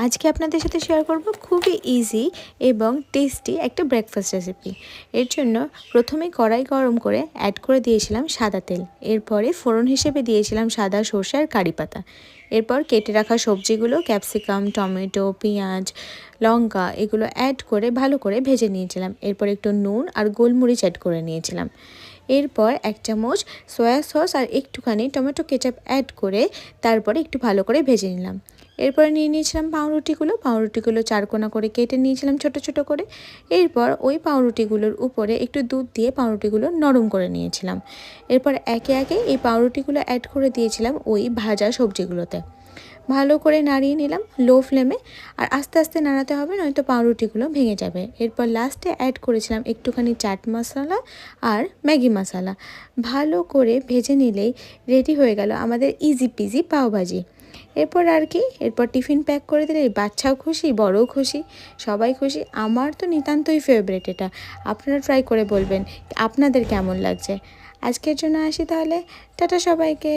আজকে আপনাদের সাথে শেয়ার করব খুবই ইজি এবং টেস্টি একটা ব্রেকফাস্ট রেসিপি। এর জন্য প্রথমে কড়াই গরম করে অ্যাড করে দিয়েছিলাম সাদা তেল। এরপরে ফোড়ন হিসেবে দিয়েছিলাম সাদা সর্ষে আর কারি পাতা। এরপর কেটে রাখা সবজিগুলো ক্যাপসিকাম, টমেটো, পেঁয়াজ, লঙ্কা এগুলো অ্যাড করে ভালো করে ভেজে নিয়েছিলাম। এরপর একটু নুন আর গোলমরিচ অ্যাড করে নিয়েছিলাম। এরপর 1 চামচ সয়া সস আর একটুখানি টমেটো কেচাপ অ্যাড করে তারপরে একটু ভালো করে ভেজে নিলাম। এরপরে নিয়ে নিয়েছিলাম পাউরুটিগুলো 4 কোনা করে কেটে নিয়েছিলাম ছোট ছোট করে। এরপর ওই পাউরুটিগুলোর উপরে একটু দুধ দিয়ে পাউরুটিগুলো নরম করে নিয়েছিলাম। এরপর একে একে এই পাউরুটিগুলো অ্যাড করে দিয়েছিলাম ওই ভাজা সবজিগুলোতে। ভালো করে নাড়িয়ে নিলাম লো ফ্লেমে, আর আস্তে আস্তে নাড়াতে হবে, নয়তো পাউরুটিগুলো ভেঙে যাবে। এরপর লাস্টে অ্যাড করেছিলাম একটুখানি চাট মশলা আর ম্যাগি মশলা। ভালো করে ভেজে নিলেই রেডি হয়ে গেল আমাদের ইজি পিজি পাওভাজি। এরপর টিফিন প্যাক করে দিলে বাচ্চাও খুশি, বড়ও খুশি, সবাই খুশি। আমার তো নিতান্তই ফেভারিট এটা। আপনারা ট্রাই করে বলবেন আপনাদের কেমন লাগছে। আজকের জন্য আসি তাহলে, টাটা সবাইকে।